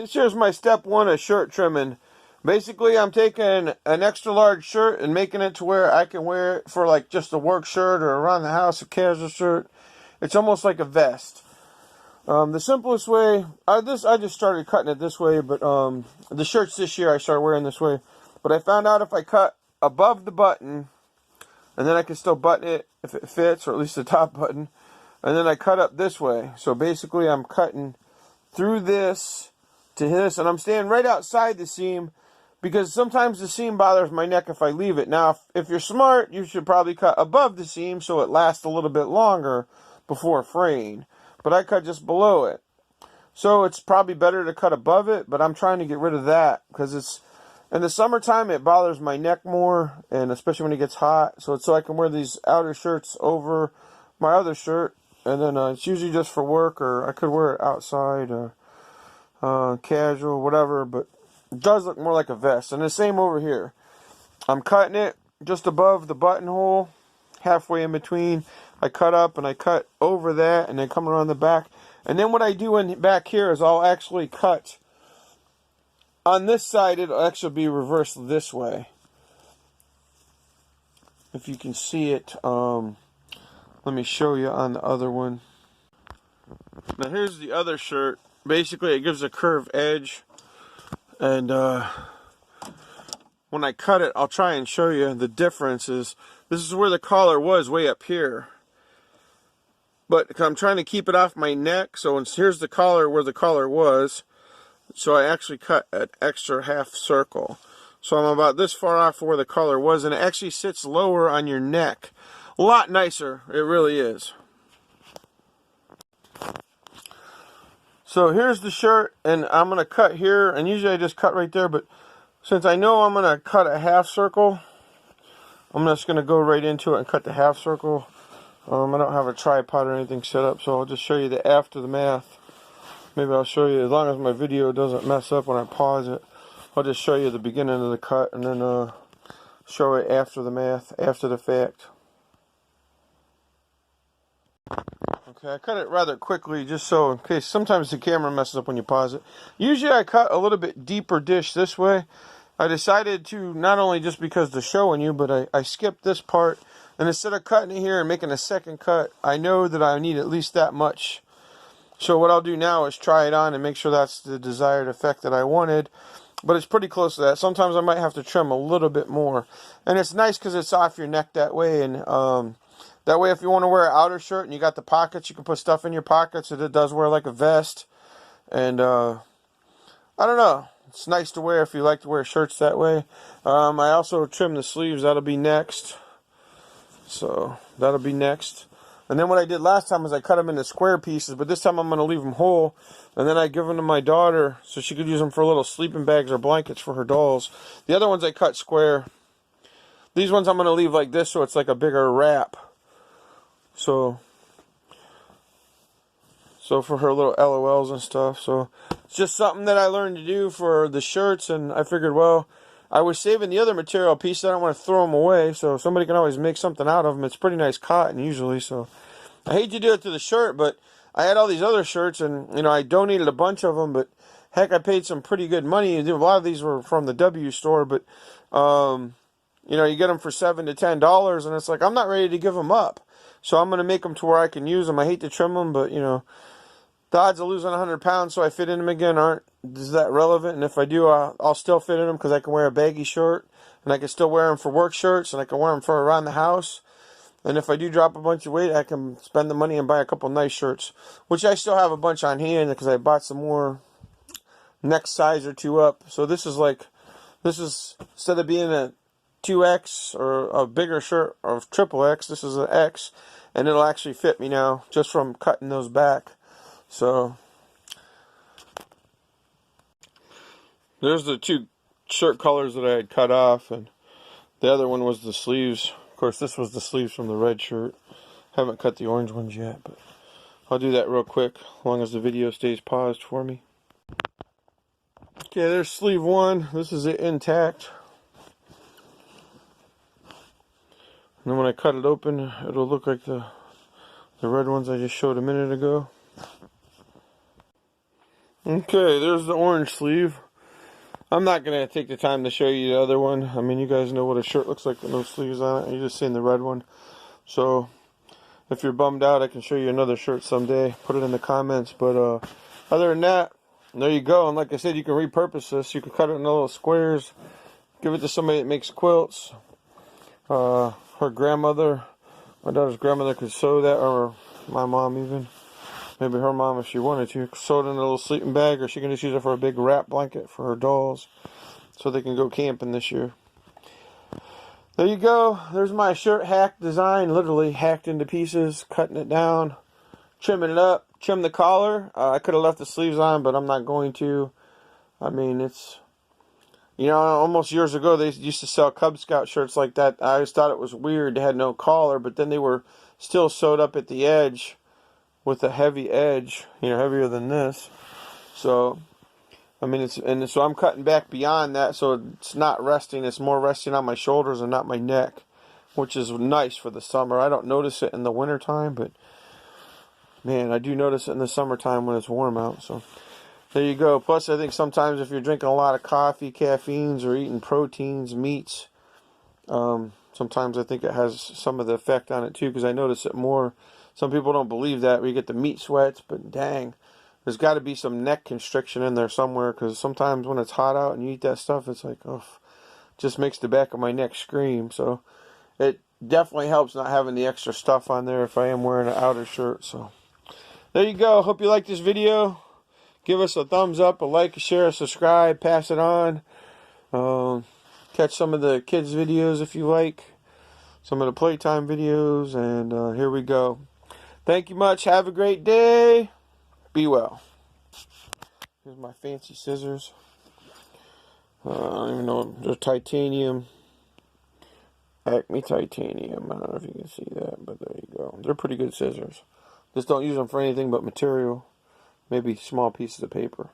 This here's my step one of shirt trimming. Basically, I'm taking an extra large shirt and making it to where I can wear it for like just a work shirt or around the house, a casual shirt. It's almost like a vest. The simplest way, I just started cutting it this way, but the shirts this year I started wearing this way. But I found out if I cut above the button, and then I can still button it if it fits, or at least the top button, and then I cut up this way. So basically I'm cutting through this to this, and I'm staying right outside the seam because sometimes the seam bothers my neck if I leave it. Now, if you're smart, you should probably cut above the seam so it lasts a little bit longer before fraying. But I cut just below it. So it's probably better to cut above it, but I'm trying to get rid of that because it's in the summertime it bothers my neck more, and especially when it gets hot. So it's so I can wear these outer shirts over my other shirt, and then it's usually just for work, or I could wear it outside or casual, whatever, but it does look more like a vest. And the same over here. I'm cutting it just above the buttonhole, halfway in between. I cut up and I cut over that and then come around the back. And then what I do in back here is I'll actually cut on this side. It'll actually be reversed this way. If you can see it, let me show you on the other one. Now here's the other shirt. Basically it gives a curved edge, and when I cut it, I'll try and show you the differences. This is where the collar was, way up here. But I'm trying to keep it off my neck, so here's the collar where the collar was. So I actually cut an extra half circle. So I'm about this far off where the collar was, and it actually sits lower on your neck. A lot nicer, it really is. So here's the shirt, and I'm going to cut here, and usually I just cut right there, but since I know I'm going to cut a half circle, I'm just going to go right into it and cut the half circle. I don't have a tripod or anything set up, so I'll just show you the after the math. Maybe I'll show you, as long as my video doesn't mess up when I pause it, I'll just show you the beginning of the cut and then show it after the math, after the fact. Okay, I cut it rather quickly just so in case sometimes the camera messes up when you pause it. Usually I cut a little bit deeper dish this way. I decided to, not only just because they're showing you, but I skipped this part. And instead of cutting it here and making a second cut, I know that I need at least that much. So what I'll do now is try it on and make sure that's the desired effect that I wanted. But it's pretty close to that. Sometimes I might have to trim a little bit more. And it's nice because it's off your neck that way. And that way if you want to wear an outer shirt and you got the pockets, you can put stuff in your pockets. And it does wear like a vest. And I don't know. It's nice to wear if you like to wear shirts that way. I also trim the sleeves. That'll be next. So that'll be next. And then what I did last time was I cut them into square pieces, but this time I'm going to leave them whole. And then I give them to my daughter so she could use them for little sleeping bags or blankets for her dolls. The other ones I cut square. These ones I'm going to leave like this so it's like a bigger wrap. So for her little LOLs and stuff. So it's just something that I learned to do for the shirts, and I figured, well, I was saving the other material pieces. I don't want to throw them away, so somebody can always make something out of them. It's pretty nice cotton usually, so I hate to do it to the shirt, but I had all these other shirts, and you know, I donated a bunch of them, but heck, I paid some pretty good money. A lot of these were from the W store, but you know, you get them for $7 to $10, and it's like, I'm not ready to give them up. So I'm going to make them to where I can use them. I hate to trim them, but you know, the odds of losing 100 pounds so I fit in them again is that relevant. And if I do, I'll still fit in them because I can wear a baggy shirt. And I can still wear them for work shirts. And I can wear them for around the house. And if I do drop a bunch of weight, I can spend the money and buy a couple nice shirts. Which I still have a bunch on hand because I bought some more next size or two up. So this is instead of being a 2X or a bigger shirt or triple X, this is an X. And it'll actually fit me now just from cutting those back. So there's the two shirt colors that I had cut off, and the other one was the sleeves. Of course, this was the sleeves from the red shirt. Haven't cut the orange ones yet, but I'll do that real quick, as long as the video stays paused for me. Okay, there's sleeve one. This is it intact. And then when I cut it open, it'll look like the red ones I just showed a minute ago. Okay, there's the orange sleeve. I'm not going to take the time to show you the other one. I mean, you guys know what a shirt looks like with no sleeves on it. You're just seeing the red one. So, if you're bummed out, I can show you another shirt someday. Put it in the comments. But other than that, there you go. And like I said, you can repurpose this. You can cut it into little squares. Give it to somebody that makes quilts. Her grandmother, my daughter's grandmother, could sew that, or my mom even. Maybe her mom, if she wanted to, sew it in a little sleeping bag, or she can just use it for a big wrap blanket for her dolls, so they can go camping this year. There you go. There's my shirt hack design, literally hacked into pieces, cutting it down, trimming it up, trim the collar. I could have left the sleeves on, but I'm not going to. I mean, it's, you know, almost years ago, they used to sell Cub Scout shirts like that. I always thought it was weird. They had no collar, but then they were still sewed up at the edge with a heavy edge, you know, heavier than this. So, I mean, so I'm cutting back beyond that, so it's not resting. It's more resting on my shoulders and not my neck, which is nice for the summer. I don't notice it in the wintertime, but man, I do notice it in the summertime when it's warm out. So there you go. Plus, I think sometimes if you're drinking a lot of coffee, caffeines, or eating proteins, meats, sometimes I think it has some of the effect on it too, because I notice it more. Some people don't believe that, we get the meat sweats, but dang, there's got to be some neck constriction in there somewhere, because sometimes when it's hot out and you eat that stuff, it's like, oh, just makes the back of my neck scream. So it definitely helps not having the extra stuff on there if I am wearing an outer shirt. So there you go. Hope you like this video. Give us a thumbs up, a like, a share, a subscribe, pass it on. Catch some of the kids' videos if you like. Some of the playtime videos. And here we go. Thank you much. Have a great day. Be well. Here's my fancy scissors. I don't even know. They're titanium. Acme titanium. I don't know if you can see that, but there you go. They're pretty good scissors. Just don't use them for anything but material. Maybe small pieces of paper.